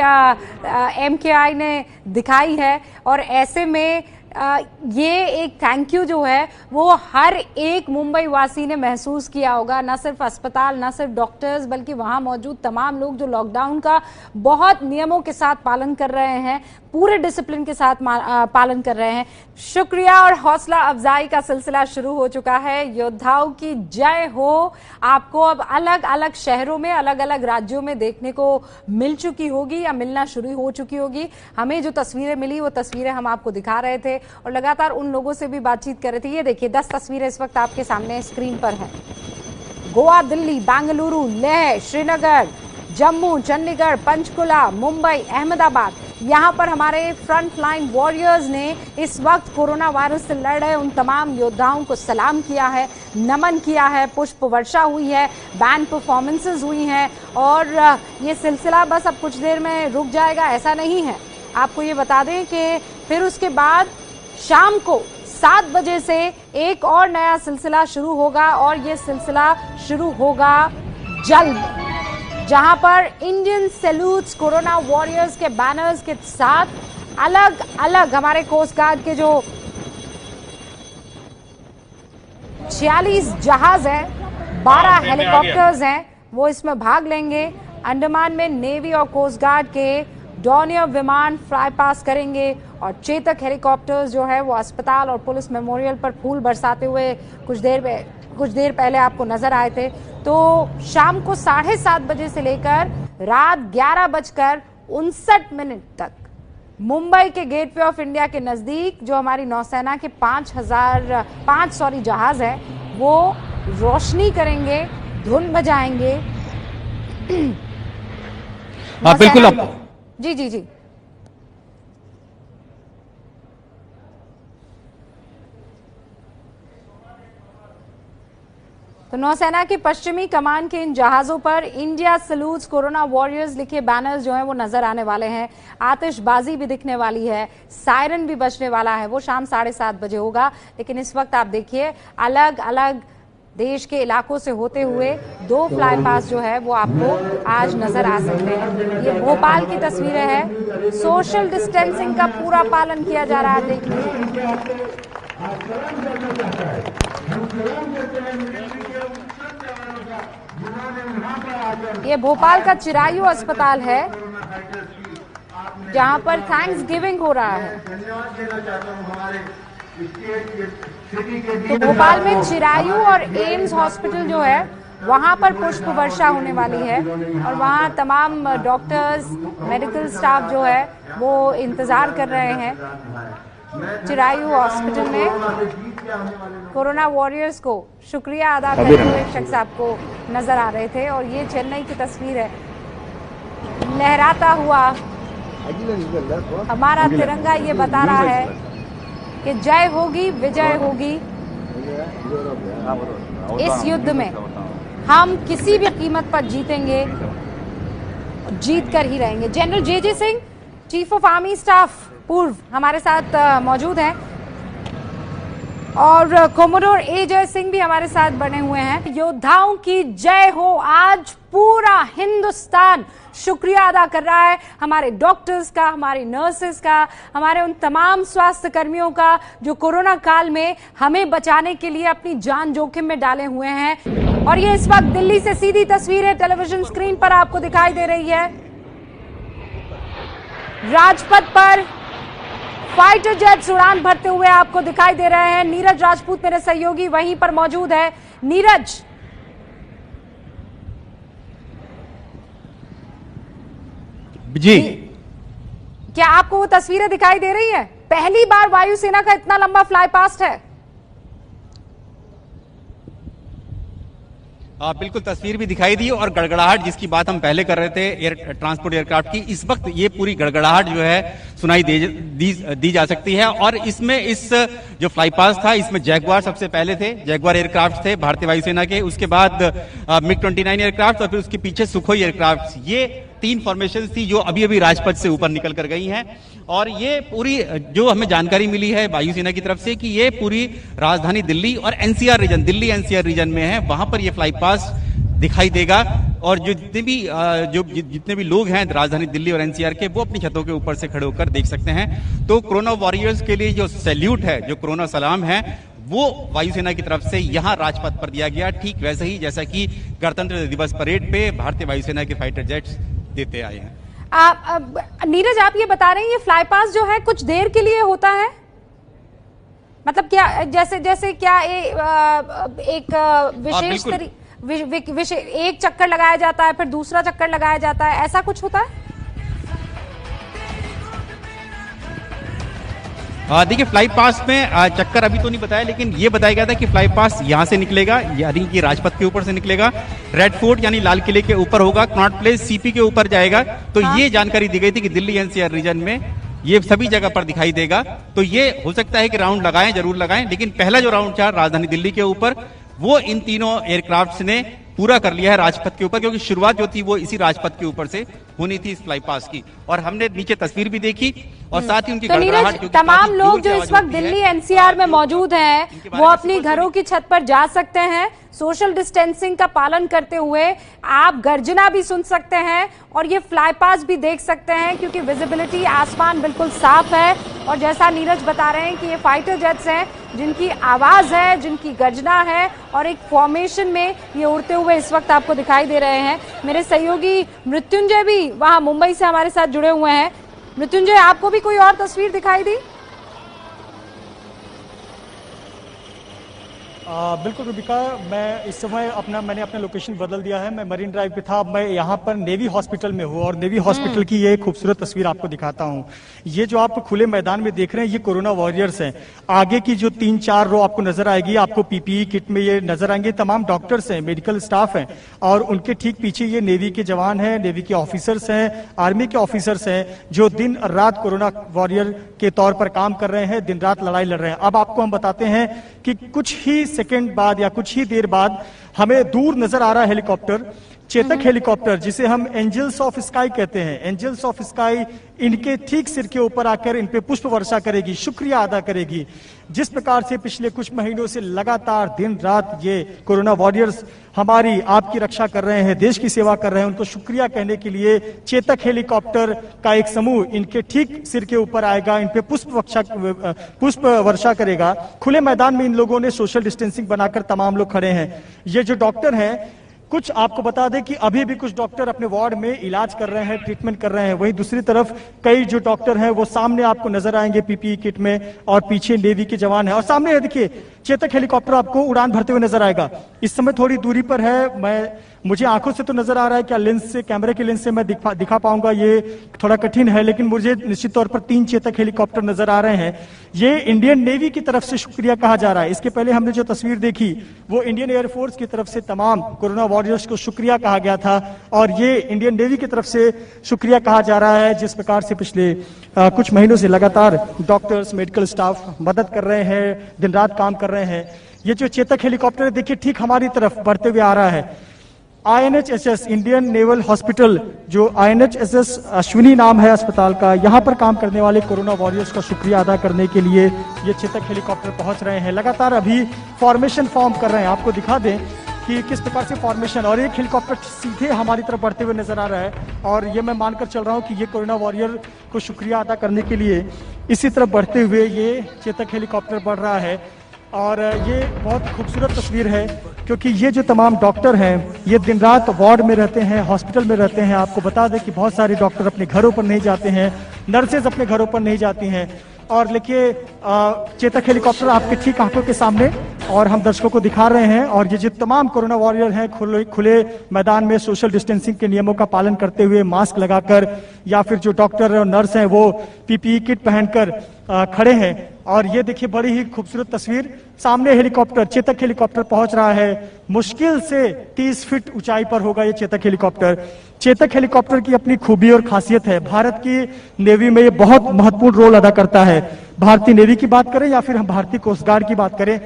MKI ने दिखाई है और ऐसे में ये एक थैंक यू जो है वो हर एक मुंबई वासी ने महसूस किया होगा। न सिर्फ अस्पताल, न सिर्फ डॉक्टर्स, बल्कि वहां मौजूद तमाम लोग जो लॉकडाउन का बहुत नियमों के साथ पालन कर रहे हैं, पूरे डिसिप्लिन के साथ पालन कर रहे हैं। शुक्रिया और हौसला अफजाई का सिलसिला शुरू हो चुका है। योद्धाओं की जय हो। आपको अब अलग अलग शहरों में, अलग अलग राज्यों में देखने को मिल चुकी होगी या मिलना शुरू हो चुकी होगी। हमें जो तस्वीरें मिली वो तस्वीरें हम आपको दिखा रहे थे और लगातार उन लोगों से भी बातचीत कर रहे थे। ये देखिए 10 तस्वीरें इस वक्त आपके सामने स्क्रीन पर हैं। गोवा, दिल्ली, बेंगलुरु, लेह, श्रीनगर, जम्मू, चंडीगढ़, पंचकुला, मुंबई, अहमदाबाद, यहाँ पर हमारे फ्रंट लाइन वॉरियर्स ने इस वक्त कोरोना वायरस से लड़ रहे उन तमाम योद्धाओं को सलाम किया है, नमन किया है, पुष्प वर्षा हुई है, बैंड परफॉर्मेंसेस हुई हैं और ये सिलसिला बस अब कुछ देर में रुक जाएगा ऐसा नहीं है। आपको ये बता दें कि फिर उसके बाद शाम को 7 बजे से एक और नया सिलसिला शुरू होगा और ये सिलसिला शुरू होगा जल्द, जहां पर इंडियन सैल्यूट्स कोरोना वॉरियर्स के बैनर्स के साथ अलग अलग हमारे कोस्ट गार्ड के जो 46 जहाज हैं, 12 हेलीकॉप्टर्स हैं, वो इसमें भाग लेंगे। अंडमान में नेवी और कोस्ट गार्ड के डॉनियर विमान फ्लाई पास करेंगे और चेतक हेलीकॉप्टर्स जो है वो अस्पताल और पुलिस मेमोरियल पर फूल बरसाते हुए कुछ देर पहले आपको नजर आए थे। तो शाम को 7:30 बजे से लेकर रात 11:59 तक मुंबई के गेटवे ऑफ इंडिया के नजदीक जो हमारी नौसेना के 5 जहाज हैं वो रोशनी करेंगे, धुन बजाएंगे। बिल्कुल जी। तो नौसेना की पश्चिमी कमान के इन जहाजों पर इंडिया सैल्यूट्स कोरोना वॉरियर्स लिखे बैनर्स जो हैं वो नजर आने वाले हैं। आतिशबाजी भी दिखने वाली है, सायरन भी बजने वाला है, वो शाम 7:30 बजे होगा। लेकिन इस वक्त आप देखिए अलग अलग देश के इलाकों से होते हुए 2 फ्लाई पास जो है वो आपको आज नजर आ सकते हैं। ये भोपाल की तस्वीरें हैं, सोशल डिस्टेंसिंग का पूरा पालन किया जा रहा है। देख लीजिए ये भोपाल का चिरायु अस्पताल है जहां पर थैंक्स गिविंग हो रहा है। तो भोपाल में चिरायु और एम्स हॉस्पिटल जो है वहां पर पुष्प वर्षा होने वाली है और वहां तमाम डॉक्टर्स, मेडिकल स्टाफ जो है वो इंतजार कर रहे हैं। चिरायु हॉस्पिटल में कोरोना वॉरियर्स को शुक्रिया अदा करते हुए एक शख्स आपको नजर आ रहे थे और ये चेन्नई की तस्वीर है। लहराता हुआ हमारा तिरंगा ये बता रहा है कि जय होगी, विजय होगी। इस युद्ध में हम किसी भी कीमत पर जीतेंगे, जीत कर ही रहेंगे। General J Singh, chief of army staff पूर्व हमारे साथ मौजूद हैं और कोमोडोर ए जय सिंह भी हमारे साथ बने हुए हैं। योद्धाओं की जय हो। आज पूरा हिंदुस्तान शुक्रिया अदा कर रहा है हमारे डॉक्टर्स का, हमारे नर्सेस का, हमारे उन तमाम स्वास्थ्य कर्मियों का जो कोरोना काल में हमें बचाने के लिए अपनी जान जोखिम में डाले हुए हैं। और ये इस वक्त दिल्ली से सीधी तस्वीरें टेलीविजन स्क्रीन पर आपको दिखाई दे रही है। राजपथ पर फाइटर जेट्स उड़ान भरते हुए आपको दिखाई दे रहे हैं। नीरज राजपूत मेरे सहयोगी वहीं पर मौजूद है। नीरज, जी, क्या आपको वो तस्वीरें दिखाई दे रही है? पहली बार वायुसेना का इतना लंबा फ्लाई पास्ट है। बिल्कुल तस्वीर भी दिखाई दी और गड़गड़ाहट जिसकी बात हम पहले कर रहे थे एयर ट्रांसपोर्ट एयरक्राफ्ट की, इस वक्त ये पूरी गड़गड़ाहट जो है सुनाई दी जा सकती है। और इसमें इस जो फ्लाई पास था इसमें जैगुआर सबसे पहले थे, जैगुआर एयरक्राफ्ट थे भारतीय वायुसेना के, उसके बाद MiG-29 एयरक्राफ्ट और फिर उसके पीछे सुखोई एयरक्राफ्ट। ये 3 फॉर्मेशन थी जो अभी अभी राजपथ से ऊपर निकल कर गई हैं। और ये पूरी जो हमें जानकारी मिली है वायुसेना की तरफ से कि ये पूरी राजधानी दिल्ली और NCR region, Delhi NCR region में है, वहां पर ये फ्लाई पास दिखाई देगा। और जो जितने भी लोग हैं राजधानी दिल्ली और एनसीआर के, वो अपनी छतों के ऊपर से खड़े होकर देख सकते हैं। तो कोरोना वॉरियर्स के लिए जो सैल्यूट है, जो कोरोना सलाम है, वो वायुसेना की तरफ से यहां राजपथ पर दिया गया, ठीक वैसे ही जैसा कि गणतंत्र दिवस परेड पे भारतीय वायुसेना के फाइटर जेट्स देते आए हैं। नीरज, आप ये बता रहे हैं ये फ्लाई पास जो है कुछ देर के लिए होता है, मतलब क्या जैसे क्या एक विशेष एक चक्कर लगाया जाता है, फिर दूसरा चक्कर लगाया जाता है, ऐसा कुछ होता है? देखिए, फ्लाई पास में चक्कर अभी तो नहीं बताया, लेकिन ये बताया गया था कि फ्लाई पास यहां से निकलेगा, यानी कि राजपथ के ऊपर से निकलेगा, रेड फोर्ट यानी लाल किले के ऊपर होगा, कनॉट प्लेस सीपी के ऊपर जाएगा। तो ये जानकारी दी गई थी कि दिल्ली एनसीआर रीजन में ये सभी जगह पर दिखाई देगा। तो ये हो सकता है कि राउंड लगाएं, जरूर लगाएं, लेकिन पहला जो राउंड था राजधानी दिल्ली के ऊपर, वो इन तीनों एयरक्राफ्ट ने पूरा कर लिया है राजपथ के ऊपर, क्योंकि शुरुआत जो थी वो इसी राजपथ के ऊपर से होनी थी इस फ्लाई पास की। और हमने नीचे तस्वीर भी देखी और साथ ही उनकी नीरज, तमाम लोग जो इस वक्त दिल्ली एनसीआर में मौजूद हैं वो अपनी घरों की छत पर जा सकते हैं। सोशल डिस्टेंसिंग का पालन करते हुए आप गर्जना भी सुन सकते हैं और ये फ्लाई पास भी देख सकते हैं, क्योंकि विजिबिलिटी आसमान बिल्कुल साफ है। और जैसा नीरज बता रहे हैं कि ये फाइटर जेट्स हैं जिनकी आवाज है, जिनकी गर्जना है और एक फॉर्मेशन में ये उड़ते हुए इस वक्त आपको दिखाई दे रहे हैं। मेरे सहयोगी मृत्युंजय भी वहां मुंबई से हमारे साथ जुड़े हुए हैं। मृत्युंजय, आपको भी कोई और तस्वीर दिखाई दी? बिल्कुल रूबिका, मैं इस समय मैंने अपना लोकेशन बदल दिया है। मैं मरीन ड्राइव पे था, अब मैं यहाँ पर नेवी हॉस्पिटल में हूँ और नेवी हॉस्पिटल की ये खूबसूरत तस्वीर आपको दिखाता हूँ। ये जो आप खुले मैदान में देख रहे हैं ये कोरोना वॉरियर्स हैं। आगे की जो 3-4 रो आपको नजर आएगी, आपको पीपीई किट में ये नजर आएंगे, तमाम डॉक्टर्स हैं, मेडिकल स्टाफ हैं और उनके ठीक पीछे ये नेवी के जवान हैं, नेवी के ऑफिसर्स हैं, आर्मी के ऑफिसर्स हैं जो दिन रात कोरोना वॉरियर के तौर पर काम कर रहे हैं, दिन रात लड़ाई लड़ रहे हैं। अब आपको हम बताते हैं कि कुछ ही सेकंड बाद या कुछ ही देर बाद हमें दूर नजर आ रहा है हेलीकॉप्टर, चेतक हेलीकॉप्टर, जिसे हम एंजल्स ऑफ स्काई कहते हैं। एंजल्स ऑफ स्काई इनके ठीक सिर के ऊपर आकर इन पे पुष्प वर्षा करेगी, शुक्रिया अदा करेगी। जिस प्रकार से पिछले कुछ महीनों से लगातार दिन रात ये कोरोना वॉरियर्स हमारी आपकी रक्षा कर रहे हैं, देश की सेवा कर रहे हैं, उनको शुक्रिया कहने के लिए चेतक हेलीकॉप्टर का एक समूह इनके ठीक सिर के ऊपर आएगा, इन पे पुष्प वर्षा करेगा। खुले मैदान में इन लोगों ने सोशल डिस्टेंसिंग बनाकर तमाम लोग खड़े हैं। ये जो डॉक्टर हैं कुछ आपको बता दें कि अभी भी कुछ डॉक्टर अपने वार्ड में इलाज कर रहे हैं, ट्रीटमेंट कर रहे हैं। वहीं दूसरी तरफ कई जो डॉक्टर हैं वो सामने आपको नजर आएंगे पीपीई किट में, और पीछे नेवी के जवान हैं। और सामने देखिए चेतक हेलीकॉप्टर आपको उड़ान भरते हुए नजर आएगा। इस समय थोड़ी दूरी पर है, मुझे आंखों से तो नजर आ रहा है, क्या लेंस से, कैमरे के लेंस से मैं दिखा पाऊंगा ये थोड़ा कठिन है, लेकिन मुझे निश्चित तौर पर 3 चेतक हेलीकॉप्टर नजर आ रहे हैं। ये इंडियन नेवी की तरफ से शुक्रिया कहा जा रहा है। इसके पहले हमने जो तस्वीर देखी वो इंडियन एयरफोर्स की तरफ से तमाम कोरोना वॉरियर्स को शुक्रिया कहा गया था, और ये इंडियन नेवी की तरफ से शुक्रिया कहा जा रहा है। जिस प्रकार से पिछले कुछ महीनों से लगातार डॉक्टर्स, मेडिकल स्टाफ मदद कर रहे हैं, दिन रात काम कर रहे हैं। ये जो चेतक हेलीकॉप्टर है देखिए ठीक हमारी तरफ बढ़ते हुए आ रहा है। INHSS इंडियन नेवल हॉस्पिटल, जो INHSS अश्विनी नाम है अस्पताल का, यहाँ पर काम करने वाले कोरोना वॉरियर्स का शुक्रिया अदा करने के लिए ये चेतक हेलीकॉप्टर पहुंच रहे हैं। लगातार अभी फॉर्मेशन फॉर्म कर रहे हैं। आपको दिखा दें कि किस प्रकार से फॉर्मेशन, और एक हेलीकॉप्टर सीधे हमारी तरफ बढ़ते हुए नजर आ रहा है, और ये मैं मानकर चल रहा हूँ कि ये कोरोना वॉरियर को शुक्रिया अदा करने के लिए इसी तरफ बढ़ते हुए ये चेतक हेलीकॉप्टर बढ़ रहा है। और ये बहुत खूबसूरत तस्वीर है, क्योंकि ये जो तमाम डॉक्टर हैं ये दिन रात वार्ड में रहते हैं, हॉस्पिटल में रहते हैं। आपको बता दें कि बहुत सारे डॉक्टर अपने घरों पर नहीं जाते हैं, नर्सेज अपने घरों पर नहीं जाती हैं। और देखिए चेतक हेलीकॉप्टर आपके ठीक आंखों के सामने, और हम दर्शकों को दिखा रहे हैं। और ये जो तमाम कोरोना वॉरियर हैं खुले मैदान में सोशल डिस्टेंसिंग के नियमों का पालन करते हुए, मास्क लगाकर, या फिर जो डॉक्टर और नर्स हैं वो पीपीई किट पहनकर खड़े हैं। और ये देखिए बड़ी ही खूबसूरत तस्वीर, सामने हेलीकॉप्टर, चेतक हेलीकॉप्टर पहुंच रहा है। मुश्किल से 30 फीट ऊंचाई पर होगा ये चेतक हेलीकॉप्टर। चेतक हेलीकॉप्टर की अपनी खूबी और खासियत है, भारत की नेवी में ये बहुत महत्वपूर्ण रोल अदा करता है। भारतीय नेवी की बात करें या फिर हम भारतीय कोस्ट गार्ड की बात करें,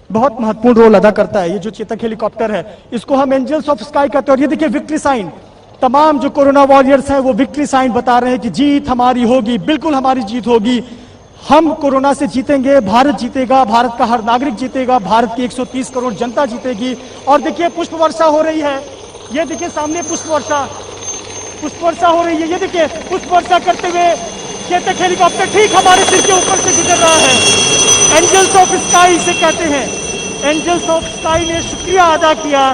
बहुत महत्वपूर्ण रोल अदा करता है ये जो चेतक हेलीकॉप्टर है। इसको हम एंजल्स ऑफ स्काई कहते हैं। और ये देखिए विक्ट्री साइन, तमाम जो कोरोना वॉरियर्स हैं वो विक्ट्री साइन बता रहे हैं कि जीत हमारी होगी, बिल्कुल हमारी जीत होगी, हम कोरोना से जीतेंगे, भारत जीतेगा, भारत का हर नागरिक जीतेगा, भारत की 130 करोड़ जनता जीतेगी। और देखिए पुष्प वर्षा हो रही है, ये देखिए सामने पुष्प वर्षा हो रही है। ये देखिए पुष्प वर्षा करते हुए चेतक हेलीकॉप्टर ठीक हमारे सिर के ऊपर से गुजर रहा है। एंजल्स ऑफ स्काई इसे कहते हैं। एंजल्स ऑफ स्काई ने शुक्रिया अदा किया।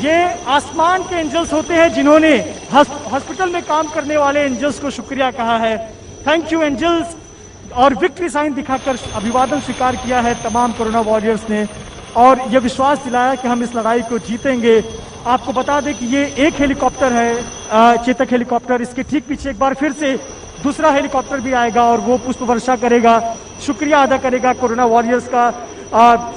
ये आसमान के एंजल्स होते हैं जिन्होंने हॉस्पिटल में काम करने वाले एंजल्स को शुक्रिया कहा है। Thank you angels. और विक्ट्री साइन दिखाकर अभिवादन स्वीकार किया है तमाम कोरोना वॉरियर्स ने, और यह विश्वास दिलाया कि हम इस लड़ाई को जीतेंगे। आपको बता दें कि ये एक हेलीकॉप्टर है चेतक हेलीकॉप्टर, इसके ठीक पीछे एक बार फिर से दूसरा हेलीकॉप्टर भी आएगा और वो पुष्प वर्षा करेगा, शुक्रिया अदा करेगा कोरोना वॉरियर्स का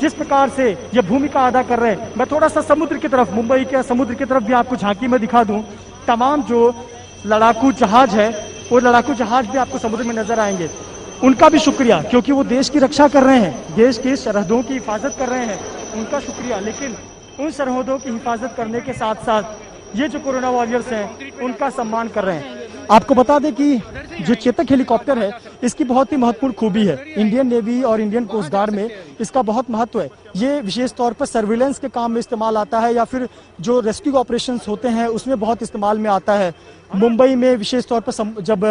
जिस प्रकार से ये भूमिका अदा कर रहे हैं। मैं थोड़ा सा समुद्र की तरफ, मुंबई के समुद्र की तरफ भी आपको झांकी में दिखा दूं। तमाम जो लड़ाकू जहाज है वो लड़ाकू जहाज भी आपको समुद्र में नजर आएंगे। उनका भी शुक्रिया, क्योंकि वो देश की रक्षा कर रहे हैं, देश की सरहदों की हिफाजत कर रहे हैं, उनका शुक्रिया। लेकिन उन सरहदों की हिफाजत करने के साथ साथ ये जो कोरोना वॉरियर्स हैं उनका सम्मान कर रहे हैं। आपको बता दें कि जो चेतक हेलीकॉप्टर है इसकी बहुत ही महत्वपूर्ण खूबी है, इंडियन नेवी और इंडियन कोस्ट गार्ड में इसका बहुत महत्व है। ये विशेष तौर पर सर्विलेंस के काम में इस्तेमाल आता है, या फिर जो रेस्क्यू ऑपरेशंस होते हैं उसमें बहुत इस्तेमाल में आता है। मुंबई में विशेष तौर पर जब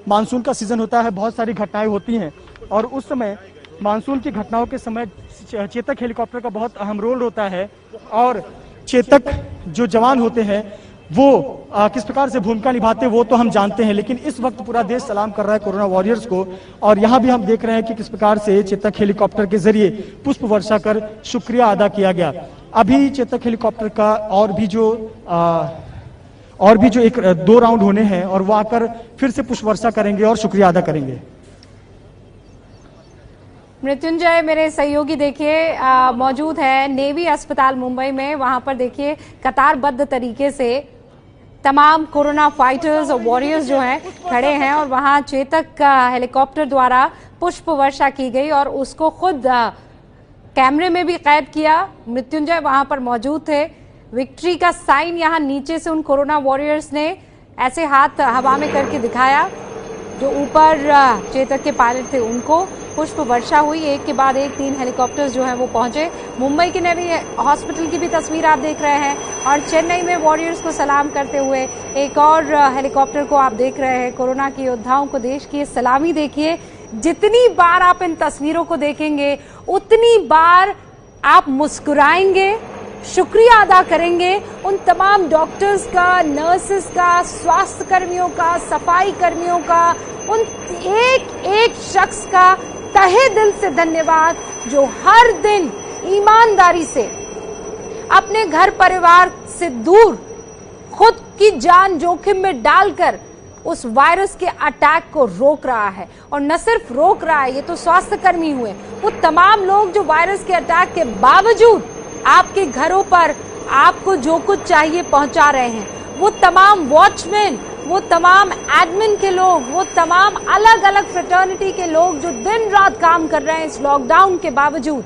मानसून का सीजन होता है बहुत सारी घटनाएं होती हैं, और उस समय मानसून की घटनाओं के समय चेतक हेलीकॉप्टर का बहुत अहम रोल होता है। और चेतक जो जवान होते हैं वो किस प्रकार से भूमिका निभाते हैं वो तो हम जानते हैं, लेकिन इस वक्त पूरा देश सलाम कर रहा है कोरोना वॉरियर्स को। और यहाँ भी हम देख रहे हैं कि किस प्रकार से चेतक हेलीकॉप्टर के जरिए पुष्प वर्षा कर शुक्रिया अदा किया गया। अभी चेतक हेलीकॉप्टर का और भी जो 2 राउंड होने हैं, और वो आकर फिर से पुष्प वर्षा करेंगे और शुक्रिया अदा करेंगे। मृत्युंजय मेरे सहयोगी देखिए मौजूद है नेवी अस्पताल मुंबई में। वहां पर देखिए कतारबद्ध तरीके से तमाम कोरोना फाइटर्स और वॉरियर्स जो हैं खड़े हैं, और वहां चेतक हेलीकॉप्टर द्वारा पुष्प वर्षा की गई और उसको खुद कैमरे में भी कैद किया। मृत्युंजय वहां पर मौजूद थे। विक्ट्री का साइन यहाँ नीचे से उन कोरोना वॉरियर्स ने ऐसे हाथ हवा में करके दिखाया। जो ऊपर चेतक के पायलट थे उनको पुष्प वर्षा हुई, एक के बाद एक 3 हेलीकॉप्टर्स जो हैं वो पहुंचे। मुंबई के नेवी हॉस्पिटल की भी तस्वीर आप देख रहे हैं, और चेन्नई में वॉरियर्स को सलाम करते हुए एक और हेलीकॉप्टर को आप देख रहे हैं। कोरोना के योद्धाओं को देश की सलामी देखिए। जितनी बार आप इन तस्वीरों को देखेंगे उतनी बार आप मुस्कुराएंगे, शुक्रिया अदा करेंगे उन तमाम डॉक्टर्स का, नर्सेस का, स्वास्थ्य कर्मियों का, सफाई कर्मियों का, उन एक एक शख्स का तहे दिल से धन्यवाद जो हर दिन ईमानदारी से अपने घर परिवार से दूर खुद की जान जोखिम में डालकर उस वायरस के अटैक को रोक रहा है। और न सिर्फ रोक रहा है, ये तो स्वास्थ्य कर्मी हुए, वो तमाम लोग जो वायरस के अटैक के बावजूद आपके घरों पर आपको जो कुछ चाहिए पहुंचा रहे हैं, वो तमाम वॉचमैन, वो तमाम एडमिन के लोग, वो तमाम अलग अलग फ्रेटर्निटी के लोग जो दिन रात काम कर रहे हैं इस लॉकडाउन के बावजूद,